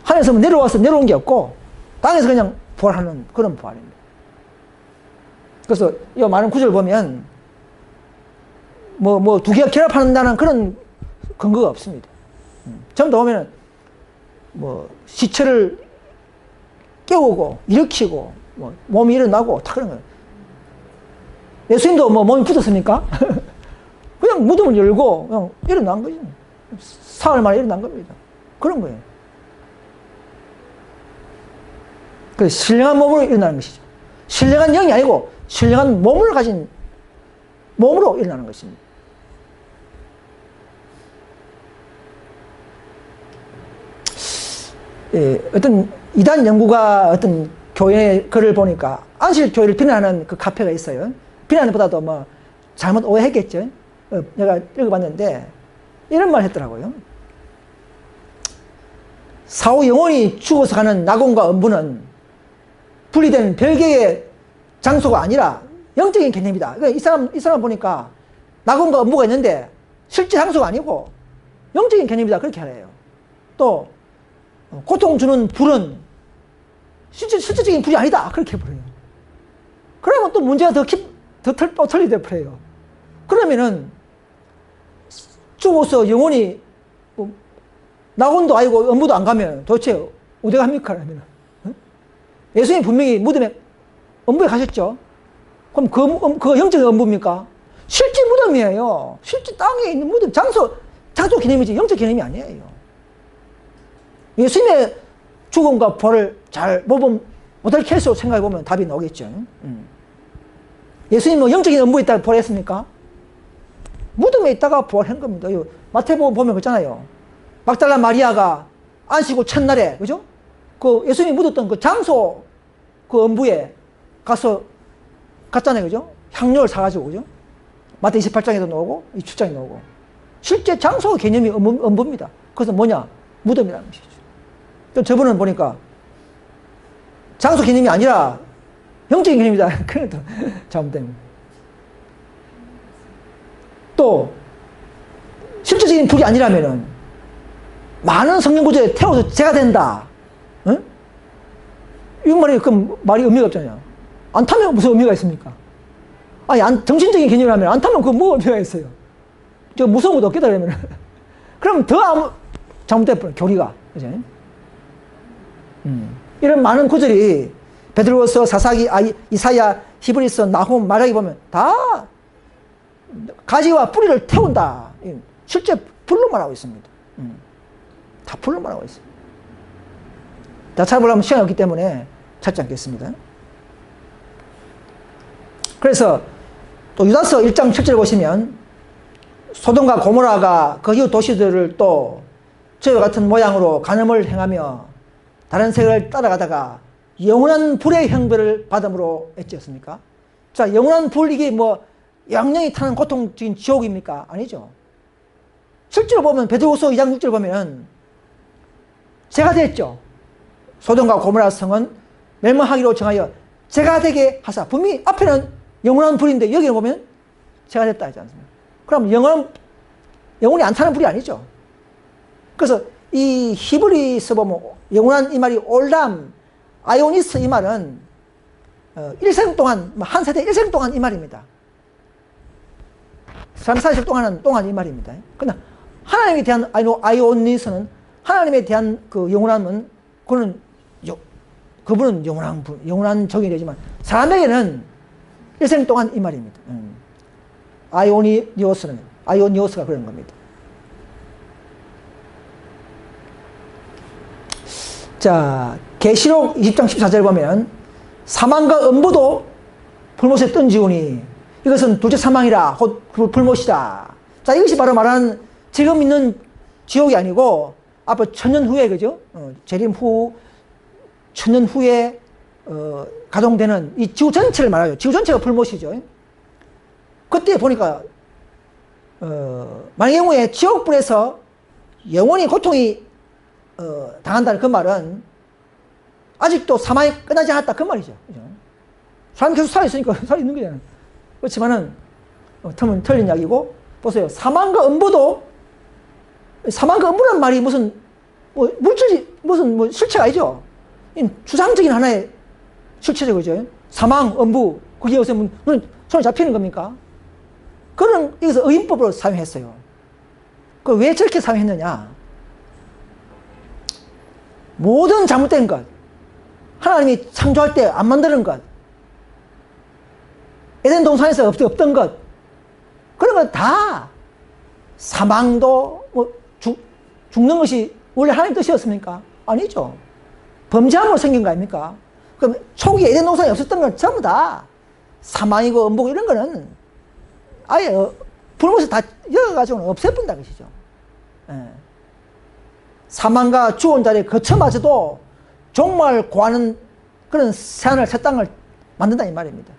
하늘에서 내려온 게 없고 땅에서 그냥 부활하는 그런 부활입니다. 그래서 이 많은 구절을 보면 두 개가 결합한다는 그런 근거가 없습니다. 전부 다 보면은 시체를 깨우고 일으키고 몸이 일어나고 다 그런 거예요. 예수님도 몸이 붙었습니까? 그냥 무덤을 열고 그냥 일어난 거죠. 사흘 만에 일어난 겁니다. 그런 거예요. 그래서 신령한 몸으로 일어나는 것이죠. 신령한 영이 아니고 신령한 몸을 가진 몸으로 일어나는 것입니다. 어떤 이단 연구가 어떤 교회 글을 보니까 안식교회를 비난하는 그 카페가 있어요. 비난보다도 잘못 오해했겠죠. 내가 읽어봤는데 이런 말 했더라고요. 사후 영혼이 죽어서 가는 낙원과 음부는 분리된 별개의 장소가 아니라 영적인 개념이다. 이 사람 보니까 낙원과 음부가 있는데 실제 장소가 아니고 영적인 개념이다. 그렇게 하래요. 또 고통 주는 불은 실제적인 불이 아니다. 그렇게 해버려요. 그러면 또 문제가 더 틀리게 돼버려요. 그러면은 죽어서 영혼이 뭐 낙원도 아니고 음부도 안 가면 도대체 어디 갑니까? 그러면 예수님이 분명히 무덤에 음부에 가셨죠. 그럼 그 영적인 음부입니까? 실제 무덤이에요. 실제 땅에 있는 무덤, 장소 개념이지 영적 개념이 아니에요. 예수님의 죽음과 부활을 잘 모델 케이스로 생각해보면 답이 나오겠죠. 예수님 뭐 영적인 음부에 있다가 부활했습니까? 무덤에 있다가 부활한 겁니다. 마태복음 보면 그렇잖아요. 막달라 마리아가 안식고 첫날에, 그죠? 그 예수님이 묻었던 그 장소, 그 음부에 갔잖아요. 그죠? 향료를 사가지고, 그죠? 마태 28장에도 나오고, 27장에 나오고. 실제 장소 개념이 음부입니다. 그래서 뭐냐? 무덤이라는 것이죠. 저분은 보니까 장소 개념이 아니라 영적인 개념이다. 그런 것도 잘못된. 또, 실질적인 불이 아니라면은 많은 성령 구조에 태워서 죄가 된다. 응? 이 말이, 그럼 말이 의미가 없잖아요. 안 타면 무슨 의미가 있습니까? 아니, 정신적인 개념이라면 안 타면 그거 뭐 의미가 있어요? 저 무서운 것도 없겠다, 그러면. 그럼 더 잘못될 뻔, 교리가. 그죠? 이런 많은 구절이 베드로서, 사사기, 이사야, 히브리서, 나훔, 말라기 보면 다 가지와 뿌리를 태운다. 실제 불로 말하고 있습니다. 다 불로 말하고 있습니다. 다 찾아보려면 시간이 없기 때문에 찾지 않겠습니다. 그래서 또 유다서 1장 7절에 보시면 소돔과 고모라가 그 이후 도시들을 또 저와 같은 모양으로 간음을 행하며 다른 세계를 따라가다가 영원한 불의 형벌을 받음으로 했지 않습니까? 자, 영원한 불, 이게 뭐 영영이 타는 고통적인 지옥입니까? 아니죠. 실제로 보면 베드로후서 2장 6절 보면 죄가 됐죠. 소돔과 고모라 성은 멸망하기로 정하여 죄가 되게 하사. 분명히 앞에는 영원한 불인데 여기를 보면 죄가 됐다 하지 않습니까? 그럼 영원히 안 타는 불이 아니죠. 그래서 이 히브리서 보면 영원한 이 말이 올람, 아이오니스 이 말은 일생 동안, 한 세대 일생 동안 이 말입니다. 3,40 동안 이 말입니다. 그러나 하나님에 대한 아이오니스는 하나님에 대한 그 영원함은 그분은 영원한 적이 되지만 사람에게는 일생 동안 이 말입니다. 아이오니오스가 그런 겁니다. 자, 계시록 20장 14절 보면 사망과 음부도 불못에 던지우니 이것은 둘째 사망이라 곧 불못이다. 자, 이것이 바로 말하는 지금 있는 지옥이 아니고 앞으로 천년 후에, 그죠? 재림 후 천년 후에 가동되는 이 지구 전체를 말하죠. 지구 전체가 불못이죠. 그때 보니까 만약의 경우에 지옥불에서 영원히 고통이 당한다는 그 말은 아직도 사망이 끝나지 않았다 그 말이죠. 그죠? 사람이 계속 살아있으니까 살아있는 거잖아요. 그렇지만은 틀린 이야기고, 보세요. 사망과 음부라는 말이 무슨 물질이 무슨 실체가 아니죠. 추상적인 하나의 실체죠. 그죠? 사망, 음부, 그게 요새 손에 잡히는 겁니까? 그런 여기서 의인법으로 사용했어요. 그 왜 저렇게 사용했느냐? 모든 잘못된 것, 하나님이 창조할 때 안 만드는 것, 에덴 동산에서 없던 것, 그런 것 다 사망도 죽는 것이 원래 하나님 뜻이었습니까? 아니죠. 범죄함으로 생긴 거 아닙니까? 그럼 초기 에덴 동산에 없었던 건 전부 다 사망이고 음부고 이런 거는 아예 불못에 다 열어가지고는 없애본다 것이죠. 예. 사망과 죽은 자리에 거쳐마저도 종말 구하는 그런 새하늘 새 땅을 만든다 이 말입니다.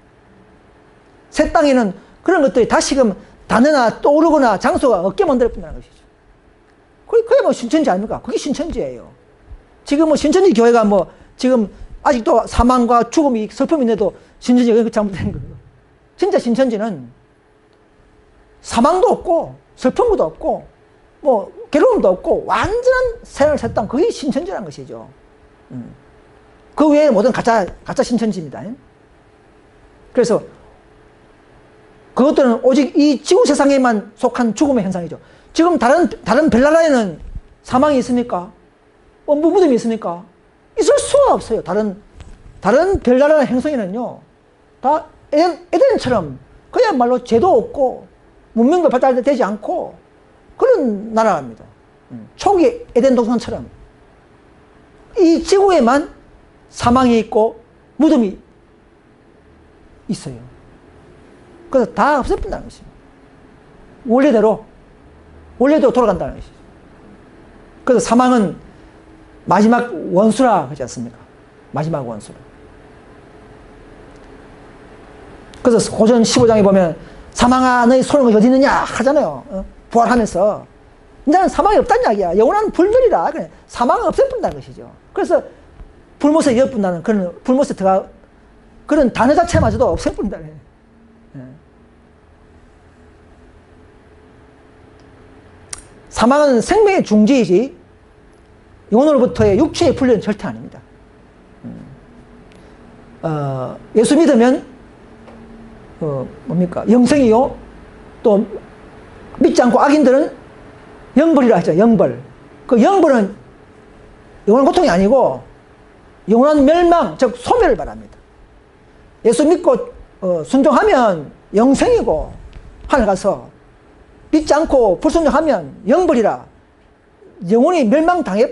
새 땅에는 그런 것들이 다시금 단어나 떠오르거나 장소가 없게 만들어본다는 것이죠. 그게 뭐 신천지 아닙니까? 그게 신천지예요. 지금 뭐 신천지 교회가 뭐 지금 아직도 사망과 죽음이 슬픔인데도 신천지가 잘못된 거예요. 진짜 신천지는 사망도 없고 슬픔도 없고 뭐 괴로움도 없고 완전한 새하늘 새 땅, 그게 신천지라는 것이죠. 그 외에 모든 가짜 신천지입니다. 그래서 그것들은 오직 이 지구 세상에만 속한 죽음의 현상이죠. 지금 다른 별나라에는 사망이 있습니까? 무덤이 있습니까? 있을 수가 없어요. 다른 별나라 행성에는요, 다 에덴처럼 그야말로 죄도 없고 문명도 발달되지 않고 그런 나라입니다. 초기 에덴 동산처럼. 이 지구에만 사망이 있고 무덤이 있어요. 그래서 다 없애버린다는 것입니다. 원래대로 돌아간다는 것이죠. 그래서 사망은 마지막 원수라 하지 않습니까? 마지막 원수라. 그래서 고전 15장에 보면 사망아 너희 소령이 어디 있느냐 하잖아요. 부활하면서. 이제는 사망이 없다는 이야기야. 영원한 불멸이라. 그래. 사망은 없애버린다는 것이죠. 그래서 불못에 이어분다는 그런 불못에 들어가 그런 단어 자체마저도 없애버린다네. 사망은 생명의 중지이지 영혼으로부터의 육체의 분리는 절대 아닙니다. 예수 믿으면 뭡니까? 영생이요. 또 믿지 않고 악인들은 영벌이라 하죠. 영벌. 그 영벌은 영원한 고통이 아니고 영원한 멸망, 즉 소멸을 말합니다. 예수 믿고 순종하면 영생이고 하늘 가서 믿지 않고 불순종하면 영벌이라 영원히 멸망당해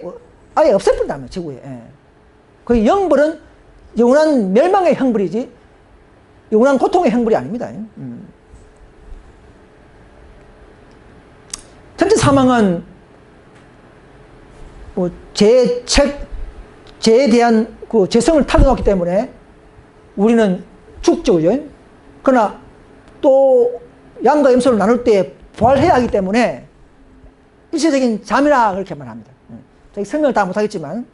아예 없애버린다면 지구에. 그 영벌은 영원한 멸망의 형벌이지 영원한 고통의 형벌이 아닙니다. 전체 사망은 뭐 죄에 대한 그 죄성을 타고났기 때문에 우리는 죽죠, 그죠? 그러나 또 양과 염소를 나눌 때 부활해야 하기 때문에 일시적인 잠이라 그렇게 말합니다. 저희 설명을 다 못하겠지만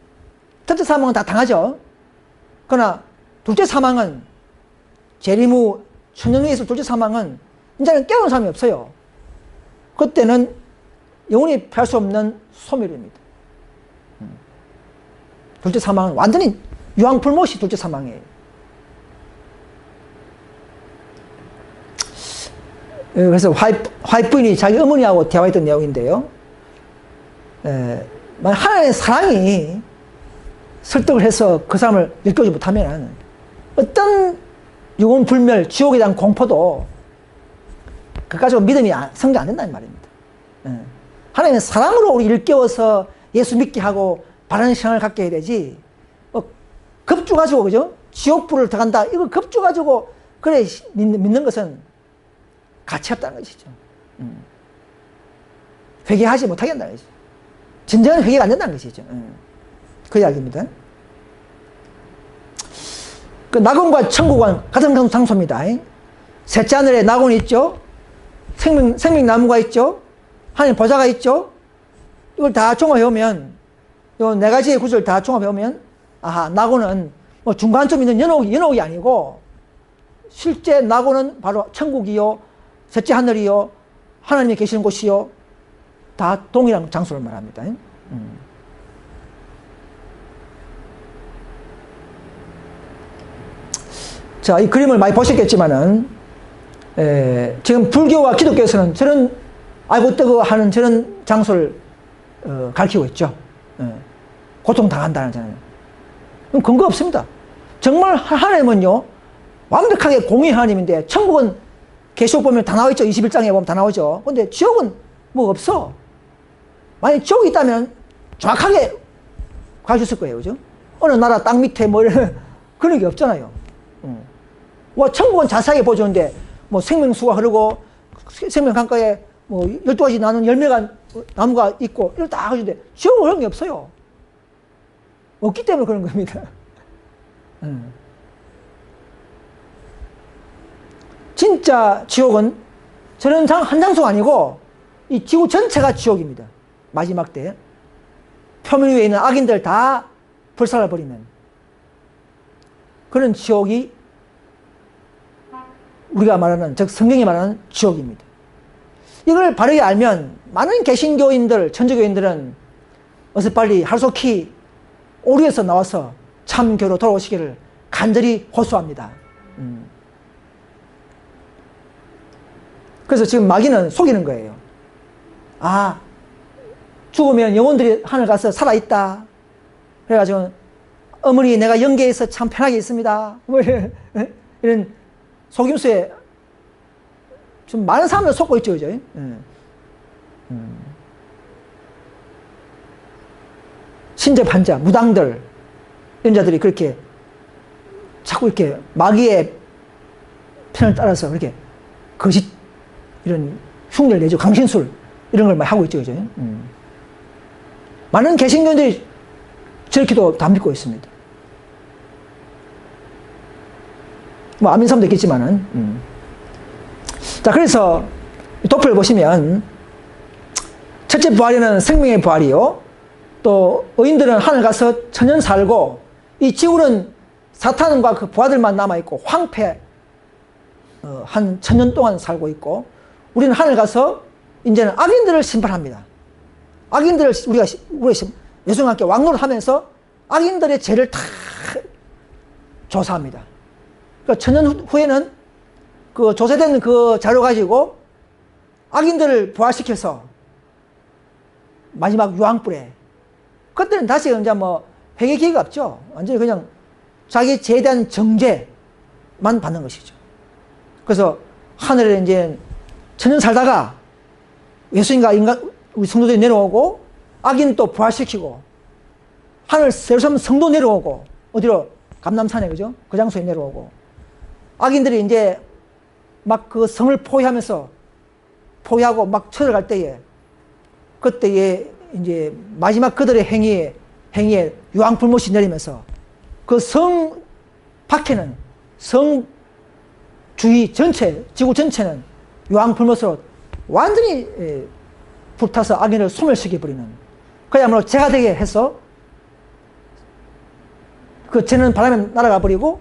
첫째 사망은 다 당하죠. 그러나 둘째 사망은 재림 후 천년 후에 있을 둘째 사망은 이제는 깨어난 사람이 없어요. 그때는 영원히 피할 수 없는 소멸입니다. 둘째 사망은 완전히 유황불못이 둘째 사망이에요. 그래서 화이트 부인이 자기 어머니하고 대화했던 내용인데요. 하나님의 사랑이 설득을 해서 그 사람을 일깨우지 못하면 어떤 영혼 불멸, 지옥에 대한 공포도 그까지고 믿음이 성장 안 된다는 말입니다. 하나님의 사랑으로 우리 일깨워서 예수 믿게 하고 바른 신앙을 갖게 해야 되지, 겁주 가지고, 그죠? 지옥불을 들어간다. 이거 겁주 가지고, 그래, 믿는 것은 가치 없다는 것이죠. 회개하지 못하게 한다는 것이죠. 진정한 회개가 안 된다는 것이죠. 그 이야기입니다. 그 낙원과 천국은 같은 장소입니다. 셋째 하늘에 낙원이 있죠. 생명나무가 있죠. 하나님 보좌가 있죠. 이걸 다 종합해오면, 요 네 가지의 구조를 다 종합해오면, 아하, 낙원은 뭐 중간쯤 있는 연옥이 아니고, 실제 낙원은 바로 천국이요, 셋째 하늘이요, 하나님이 계시는 곳이요, 다 동일한 장소를 말합니다. 자, 이 그림을 많이 보셨겠지만은, 지금 불교와 기독교에서는 저런 아이고 뜨거 하는 저런 장소를 가르치고 있죠. 고통당한다는 저는. 근거 없습니다. 정말 하나님은요, 완벽하게 공의 하나님인데, 천국은 계시록 보면 다 나와있죠. 21장에 보면 다 나오죠. 근데 지옥은 뭐 없어. 만약 지옥이 있다면 정확하게 가르쳤을 거예요. 그죠? 어느 나라 땅 밑에 뭐 이런 그런 게 없잖아요. 와, 천국은 자세하게 보여주는데, 뭐 생명수가 흐르고, 생명 강가에 뭐 12가지 나눈 열매가, 나무가 있고, 이걸 다 해주는데, 지옥은 그런 게 없어요. 없기 때문에 그런 겁니다. 진짜 지옥은 저런 한 장소가 아니고, 이 지구 전체가 지옥입니다. 마지막 때. 표면 위에 있는 악인들 다 불살라버리면. 그런 지옥이 우리가 말하는, 즉 성경이 말하는 지옥입니다. 이걸 바르게 알면 많은 개신교인들, 천주교인들은 어서 빨리 하루속히 오류에서 나와서 참교로 돌아오시기를 간절히 호소합니다. 그래서 지금 마귀는 속이는 거예요. 아, 죽으면 영혼들이 하늘 가서 살아있다. 그래가지고 어머니 내가 영계에서 참 편하게 있습니다. 뭐 이런 속임수에 좀 많은 사람들 속고 있죠, 그죠? 신접한자, 무당들 이런 자들이 그렇게 자꾸 이렇게 마귀의 편을 따라서 그렇게 거짓 이런 흉내를 내죠. 강신술 이런 걸 많이 하고 있죠, 그죠? 많은 개신교인들이 저렇게도 다 믿고 있습니다. 뭐 안 믿는 사람도 있겠지만은. 자, 그래서 도표를 보시면 첫째 부활에는 생명의 부활이요. 또 의인들은 하늘 가서 천년 살고, 이 지구는 사탄과 그 부하들만 남아있고 황폐 한 천년 동안 살고 있고, 우리는 하늘 가서 이제는 악인들을 심판합니다. 악인들을 우리가 예수님과 함께 왕노릇하면서 악인들의 죄를 다 조사합니다. 그러니까 천년 후에는 그 조사된 그 자료 가지고 악인들을 부활시켜서 마지막 유황불에, 그때는 다시 이제 뭐 회개 기회가 없죠. 완전히 그냥 자기 죄에 대한 정죄만 받는 것이죠. 그래서 하늘에 이제 천년 살다가 예수님과 우리 성도들이 내려오고, 악인 또 부활시키고, 하늘 예루살렘 성도 내려오고, 어디로? 감람산에, 그죠? 그 장소에 내려오고, 악인들이 이제 막 그 성을 포위하고 막 쳐들어갈 때에, 그때에 이제 마지막 그들의 행위에 유황불못이 내리면서 그 성 밖에는, 성 주위 전체, 지구 전체는 유황불못으로 완전히 불타서 악인을 소멸시켜버리는, 그야말로 재가 되게 해서 그 죄는 바람에 날아가 버리고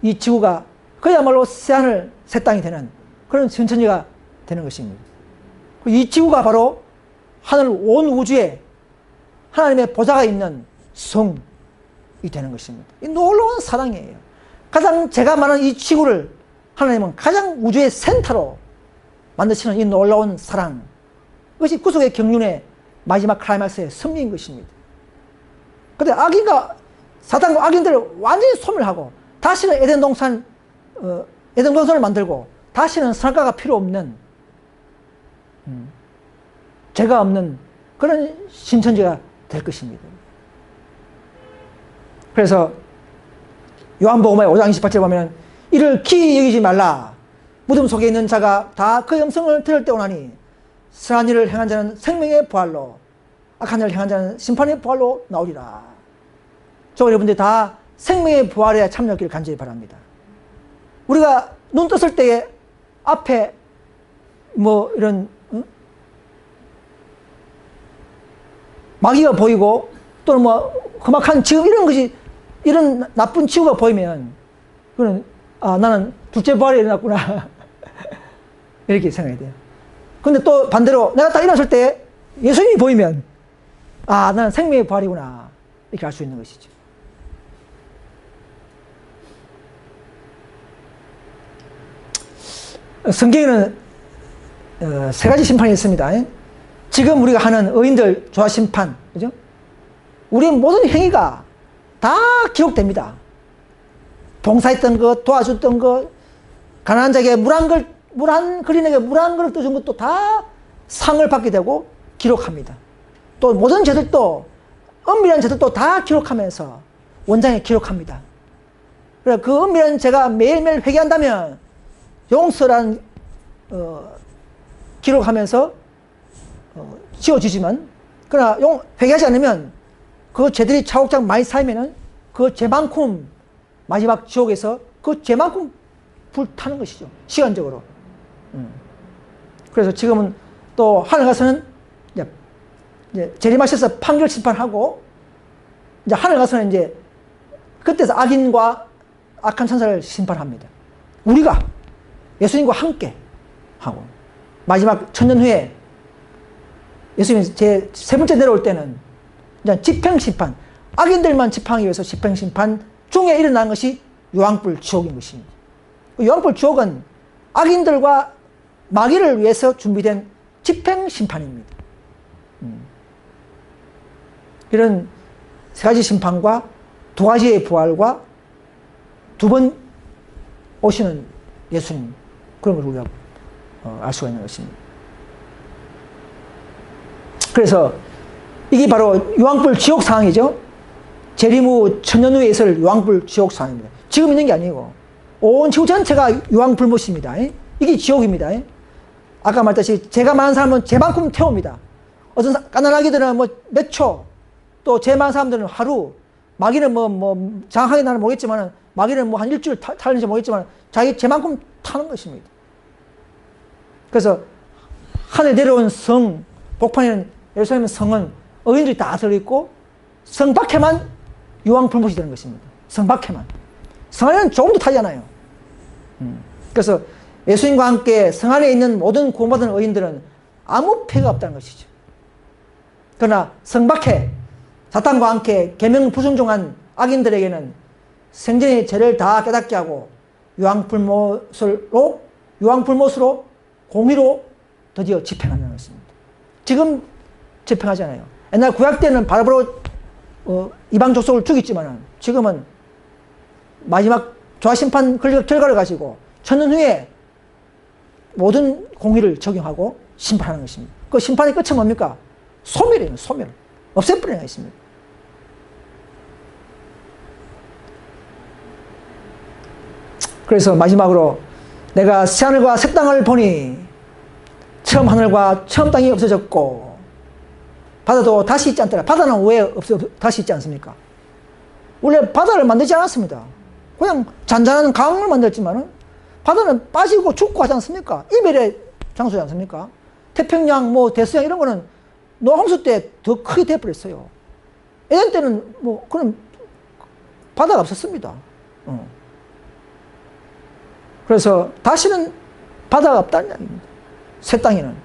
이 지구가 그야말로 새하늘 새 땅이 되는 그런 천천히가 되는 것입니다. 이 지구가 바로 하늘 온 우주에 하나님의 보좌가 있는 성이 되는 것입니다. 이 놀라운 사랑이에요. 가장 죄가 많은 이 지구를 하나님은 가장 우주의 센터로 만드시는 이 놀라운 사랑, 그것이 구속의 경륜의 마지막 클라이막스의 승리인 것입니다. 그런데 악인과 사탄과 악인들을 완전히 소멸하고 다시는 에덴 동산을 만들고 다시는 선악과가 필요 없는, 죄가 없는 그런 신천지가 될 것입니다. 그래서 요한복음의 5장 28절에 보면 이를 기이 여기지 말라. 무덤 속에 있는 자가 다 그 음성을 들을 때 오나니 선한 일을 행한 자는 생명의 부활로, 악한 일을 행한 자는 심판의 부활로 나오리라. 저 여러분들 다 생명의 부활에 참여하기를 간절히 바랍니다. 우리가 눈 떴을 때에 앞에 뭐 이런 마귀가 보이고 또는 뭐 험악한 지금 이런 것이, 이런 나쁜 지구가 보이면 그는 나는 둘째 부활에 일어났구나 이렇게 생각해야 돼요. 근데 또 반대로 내가 딱 일어났을 때 예수님이 보이면 나는 생명의 부활이구나 이렇게 알 수 있는 것이죠. 성경에는 세 가지 심판이 있습니다. 지금 우리가 하는 의인들 조사 심판, 그죠? 우리의 모든 행위가 다 기록됩니다. 봉사했던 것, 도와줬던 것, 가난한 자에게 물 한 그린에게 물 한 그릇 떠준 것도 다 상을 받게 되고 기록합니다. 또 모든 죄들도, 은밀한 죄들도 다 기록하면서 원장에 기록합니다. 그래서 그 은밀한 죄가 매일매일 회개한다면 용서란 기록하면서 지워지지만, 그러나 회개하지 않으면 그 죄들이 차곡차곡 많이 쌓이면은 그 죄만큼 마지막 지옥에서 그 죄만큼 불타는 것이죠. 시간적으로. 그래서 지금은 또 하늘 가서는 이제 재림하셔서 판결 심판하고, 이제 하늘 가서는 이제 그때서 악인과 악한 천사를 심판합니다. 우리가 예수님과 함께 하고, 마지막 천년 후에 예수님이 제 세 번째 내려올 때는 이제 집행심판, 악인들만 집행하기 위해서 집행심판 중에 일어난 것이 유황불 지옥인 것입니다. 유황불 지옥은 악인들과 마귀를 위해서 준비된 집행심판입니다. 이런 세 가지 심판과 두 가지의 부활과 두 번 오시는 예수님, 그런 걸 우리가 알 수가 있는 것입니다. 그래서 이게 바로 유황불 지옥 상황이죠. 재림 후 천년 후에 있을 유황불 지옥 상황입니다. 지금 있는 게 아니고 온 지구 전체가 유황불못입니다. 이게 지옥입니다. 아까 말했듯이 죄가 많은 사람은 죄만큼 태웁니다. 어떤 까난아기들은 뭐 몇 초, 또 죄 많은 사람들은 하루, 마귀는 정확하게 나는 모르겠지만 마귀는 뭐 한 일주일 타는지 모르겠지만 자기 죄만큼 타는 것입니다. 그래서 하늘에 내려온 성, 복판에는 예루살렘 성은 의인들이 다 들어있고 성 밖에만 유황불못이 되는 것입니다. 성 밖에만. 성 안에는 조금도 타지 않아요. 그래서 예수님과 함께 성 안에 있는 모든 구원받은 의인들은 아무 폐가 없다는 것이죠. 그러나 성 밖에 사탄과 함께 계명 불순종한 악인들에게는 생전의 죄를 다 깨닫게 하고 유황불못으로 공의로 드디어 집행한다는 것입니다. 지금 집행하잖아요. 옛날 구약 때는 바로바로 이방 족속을 죽였지만 지금은 마지막 조화심판 결과를 가지고 천년 후에 모든 공의를 적용하고 심판하는 것입니다. 그 심판의 끝은 뭡니까? 소멸이에요. 소멸. 없애버리는 것입니다. 그래서 마지막으로 내가 새하늘과 새 땅을 보니 처음 하늘과 처음 땅이 없어졌고 바다도 다시 있지 않더라. 바다는 왜 다시 있지 않습니까? 원래 바다를 만들지 않았습니다. 그냥 잔잔한 강을 만들었지만 바다는 빠지고 죽고 하지 않습니까? 이별의 장소지 않습니까? 태평양, 대서양 이런 거는 노홍수 때 더 크게 돼버렸어요. 에덴 때는 그런 바다가 없었습니다. 그래서 다시는 바다가 없다는 이야기입니다. 새 땅에는.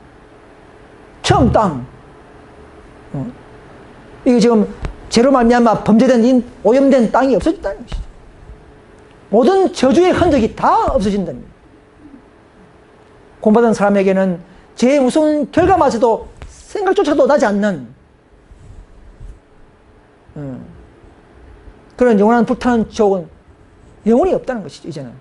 처음 땅. 이게 지금 죄로 말미암아 범죄된 오염된 땅이 없어졌다는 것이죠. 모든 저주의 흔적이 다 없어진답니다. 구원받은 사람에게는 죄의 무서운 결과마저도 생각조차도 나지 않는 그런 영원한 불타는 지옥은 영원히 없다는 것이죠. 이제는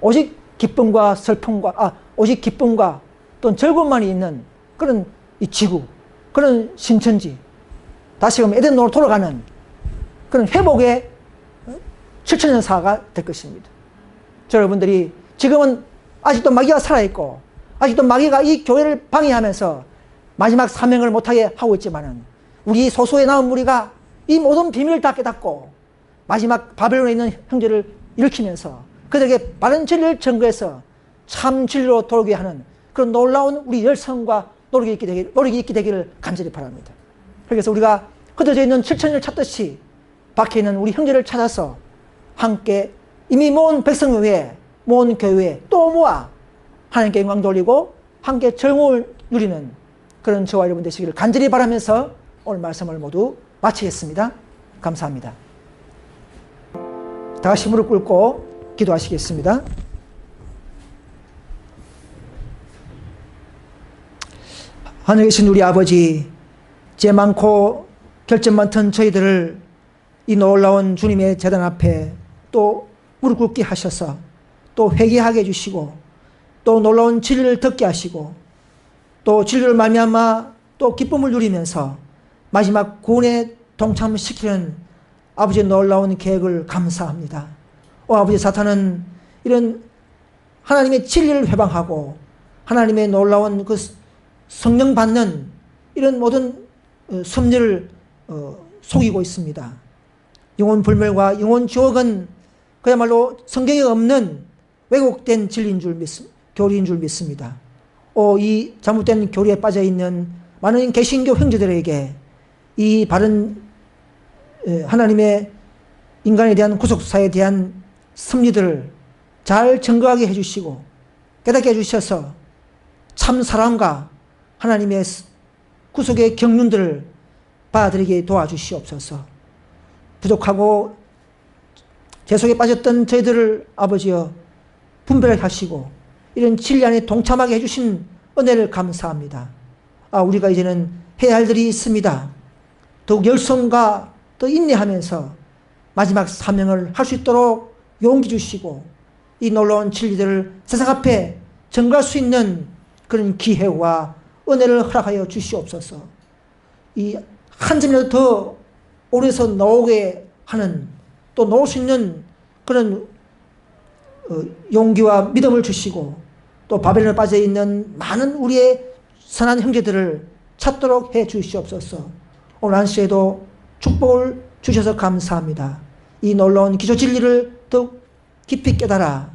오직 기쁨과 슬픔과 오직 기쁨과 또는 즐거움만이 있는 그런 이 지구, 그런 신천지, 다시금 에덴으로 돌아가는 그런 회복의 7천년 사가 될 것입니다. 여러분들이 지금은 아직도 마귀가 살아있고 아직도 마귀가 이 교회를 방해하면서 마지막 사명을 못하게 하고 있지만은 우리 소수의 남은 무리가 이 모든 비밀을 다 깨닫고 마지막 바벨론에 있는 형제를 일으키면서 그들에게 바른 진리를 전거해서 참 진리로 돌게 하는 그런 놀라운 우리 열성과 노력이 있게 되기를 간절히 바랍니다. 그래서 우리가 흩어져 있는 7천년을 찾듯이 밖에 있는 우리 형제를 찾아서 함께 이미 모은 백성회에 모은 교회에 또 모아 하나님께 영광 돌리고 함께 즐거움을 누리는 그런 저와 여러분 되시기를 간절히 바라면서 오늘 말씀을 모두 마치겠습니다. 감사합니다. 다 같이 무릎 꿇고 기도하시겠습니다. 하늘에 계신 우리 아버지, 죄 많고 결점 많던 저희들을 이 놀라운 주님의 제단 앞에 또 무릎 꿇게 하셔서 또 회개하게 해주시고 또 놀라운 진리를 듣게 하시고 또 진리를 말미암아 또 기쁨을 누리면서 마지막 구원에 동참시키는 아버지의 놀라운 계획을 감사합니다. 아버지, 사탄은 이런 하나님의 진리를 회방하고 하나님의 놀라운 그 성령 받는 이런 모든 섭리를 속이고 있습니다. 영혼 불멸과 영혼 지옥은 그야말로 성경에 없는 왜곡된 진리인 줄 교리인 줄 믿습니다. 이 잘못된 교리에 빠져 있는 많은 개신교 형제들에게 이 바른 하나님의 인간에 대한 구속사에 대한 섭리들을 잘 증거하게 해주시고 깨닫게 해주셔서 참 사랑과 하나님의 구속의 경륜들을 받아들이게 도와주시옵소서. 부족하고 죄 속에 빠졌던 저희들을 아버지여 분별하게 하시고 이런 진리 안에 동참하게 해주신 은혜를 감사합니다. 우리가 이제는 해야 할 일이 있습니다. 더욱 열성과 더 인내하면서 마지막 사명을 할 수 있도록 용기 주시고 이 놀라운 진리들을 세상 앞에 전가할 수 있는 그런 기회와 은혜를 허락하여 주시옵소서. 이 한 점이라도 더 오래서 나오게 하는, 또 나올 수 있는 그런 용기와 믿음을 주시고, 또 바벨론에 빠져 있는 많은 우리의 선한 형제들을 찾도록 해 주시옵소서. 오늘 한 시에도 축복을 주셔서 감사합니다. 이 놀라운 기초 진리를 더욱 깊이 깨달아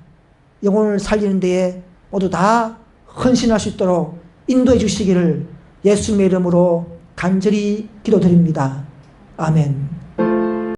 영혼을 살리는 데에 모두 다 헌신할 수 있도록 인도해 주시기를 예수님의 이름으로 간절히 기도드립니다. 아멘.